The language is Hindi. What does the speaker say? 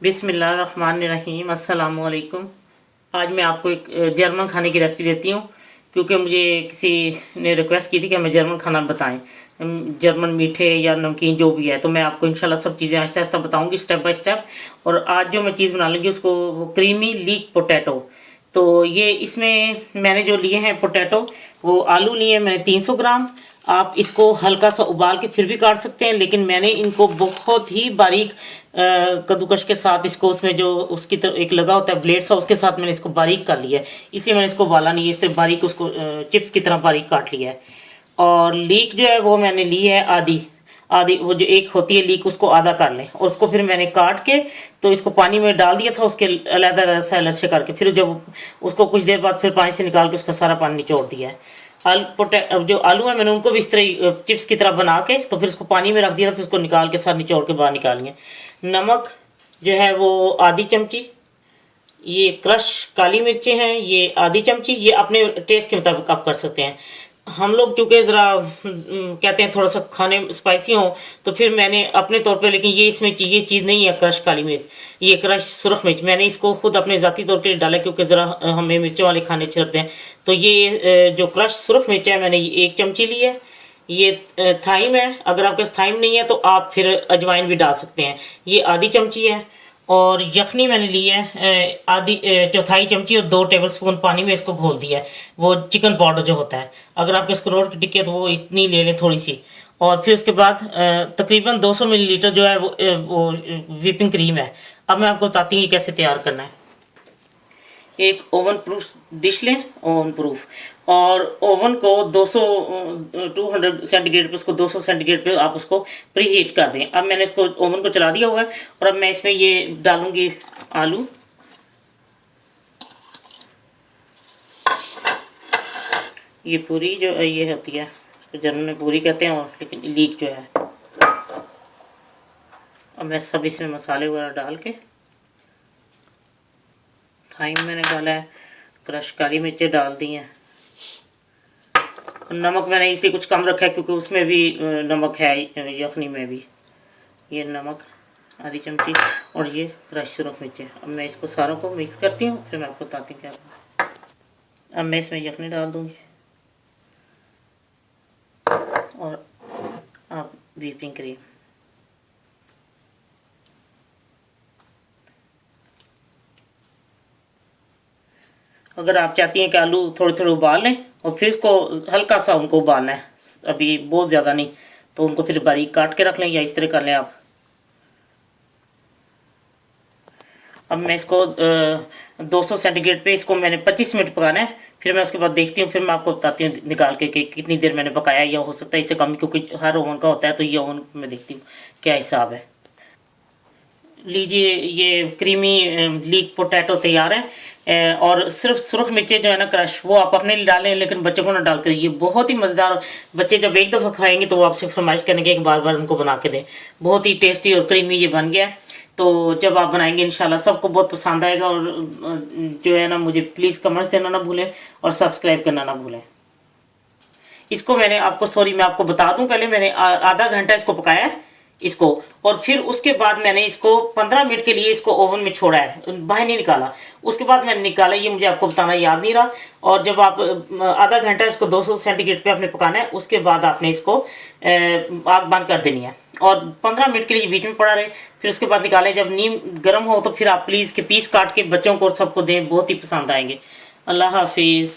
बिस्मिल्लाहिर्रहमानिर्रहीम, अस्सलाम वालेकुम। आज मैं आपको एक जर्मन खाने की रेसिपी देती हूँ, क्योंकि मुझे किसी ने रिक्वेस्ट की थी कि हमें जर्मन खाना बताएं, जर्मन मीठे या नमकीन जो भी है। तो मैं आपको इंशाल्लाह सब चीज़ें आहिस्ता आहिस्ता बताऊंगी, स्टेप बाय स्टेप। और आज जो मैं चीज़ बना लूँगी उसको वो क्रीमी लीक पोटैटो। तो ये इसमें मैंने जो लिए हैं पोटैटो, वो आलू लिए हैं मैंने 300 ग्राम। आप इसको हल्का सा उबाल के फिर भी काट सकते हैं, लेकिन मैंने इनको बहुत ही बारीक कद्दूकश के साथ इसको, उसमें जो उसकी तरफ एक लगा होता है ब्लेड सा, उसके साथ मैंने इसको बारीक कर लिया है। इसलिए मैंने इसको उबाला नहीं है, इससे बारीक उसको चिप्स की तरह बारीक काट लिया है। और लीक जो है वो मैंने ली है आधी आधी, वो जो एक होती है लीक, उसको आधा कर लें। और उसको फिर मैंने काट के तो इसको पानी में डाल दिया था, उसके अलग सेल अच्छे करके। फिर जब उसको कुछ देर बाद फिर पानी से निकाल के उसका सारा पानी निचोड़ दिया है। जो आलू है मैंने उनको भी इस तरह चिप्स की तरह बना के तो फिर उसको पानी में रख दिया था, फिर उसको निकाल के साथ निचोड़ के बाहर निकालिए। नमक जो है वो आधी चमची, ये क्रश काली मिर्चें हैं ये आधी चमची, ये अपने टेस्ट के मुताबिक आप कर सकते हैं। हम लोग चूंकि ज़रा कहते हैं थोड़ा सा खाने स्पाइसी हो, तो फिर मैंने अपने तौर पे, लेकिन ये इसमें ये चीज़ नहीं है क्रश काली मिर्च, ये क्रश सुरख मिर्च। मैंने इसको खुद अपने ज़ाती तौर पे डाला, क्योंकि ज़रा हमें मिर्चों वाले खाने अच्छे लगते हैं। तो ये जो क्रश सुरख मिर्च है मैंने ये 1 चमची ली है। ये थाइम है, अगर आपके पास थाइम नहीं है तो आप फिर अजवाइन भी डाल सकते हैं, ये आधी चमची है। और यखनी मैंने ली है आधी चौथाई चमची, और 2 टेबलस्पून पानी में इसको घोल दिया है, वो चिकन पाउडर जो होता है। अगर आपके स्क्रोट की टिक्की है तो वो इतनी ले लें थोड़ी सी। और फिर उसके बाद तकरीबन 200 मिलीलीटर जो है वो व्हिपिंग क्रीम है। अब मैं आपको बताती हूँ ये कैसे तैयार करना है। एक ओवन प्रूफ डिश लें, ओवन प्रूफ, और ओवन को 200 सेंटीग्रेड पे, उसको 200 सेंटीग्रेड पे आप उसको प्री हीट कर दें। अब मैंने इसको ओवन को चला दिया हुआ है, और अब मैं इसमें ये डालूंगी आलू। ये पूरी जो ये होती है, जर्मन में पूरी कहते हैं, और लेकिन लीक जो है। अब मैं सब इसमें मसाले वगैरह डाल के, थाइम मैंने डाला है, क्रश काली मिर्चें डाल दी हैं। नमक मैंने इसी कुछ कम रखा है, क्योंकि उसमें भी नमक है, यखनी में भी। ये नमक आधी चमची, और ये क्रश सुरख मिर्चें। अब मैं इसको सारों को मिक्स करती हूँ, फिर मैं आपको बताती हूँ क्या। अब मैं इसमें यखनी डाल दूँगी, और अब व्हिपिंग क्रीम। अगर आप चाहती हैं कि आलू थोड़े थोड़े उबाल लें और फिर इसको हल्का सा उनको उबालना है, अभी बहुत ज़्यादा नहीं, तो उनको फिर बारीक काट के रख लें, या इस तरह कर लें आप। अब मैं इसको 200 सेंटीग्रेड पे इसको मैंने 25 मिनट पकाना है। फिर मैं उसके बाद देखती हूँ, फिर मैं आपको बताती हूँ निकाल के कि कितनी देर मैंने पकाया, या हो सकता है इससे कम, क्योंकि हर ओवन का होता है। तो ये ओवन मैं देखती हूँ क्या हिसाब है। लीजिए, ये क्रीमी लीक पोटैटो तैयार है। और सिर्फ सुरख मिर्चें जो है ना क्रश, वो आप अपने लिए डालें, लेकिन बच्चों को ना डालते। ये बहुत ही मज़ेदार, बच्चे जब एक दफ़ा खाएंगे तो वो आपसे फरमाइश करेंगे कि बार बार उनको बना के दें। बहुत ही टेस्टी और क्रीमी ये बन गया है। तो जब आप बनाएंगे इंशाल्लाह सबको बहुत पसंद आएगा। और जो है ना, मुझे प्लीज़ कमेंट्स देना ना भूलें, और सब्सक्राइब करना ना भूलें। इसको मैंने आपको, सॉरी मैं आपको बता दूं, पहले मैंने आधा घंटा इसको पकाया है इसको, और फिर उसके बाद मैंने इसको 15 मिनट के लिए इसको ओवन में छोड़ा है, बाहर नहीं निकाला। उसके बाद मैंने निकाला, ये मुझे आपको बताना याद नहीं रहा। और जब आप आधा घंटा इसको 200 सेंटीग्रेड पे आपने पकाना है, उसके बाद आपने इसको आग बंद कर देनी है, और 15 मिनट के लिए बीच में पड़ा रहे। फिर उसके बाद निकालें, जब नीम गर्म हो तो फिर आप प्लीज़ के पीस काट के बच्चों को सबको दें, बहुत ही पसंद आएंगे। अल्लाह हाफिज़।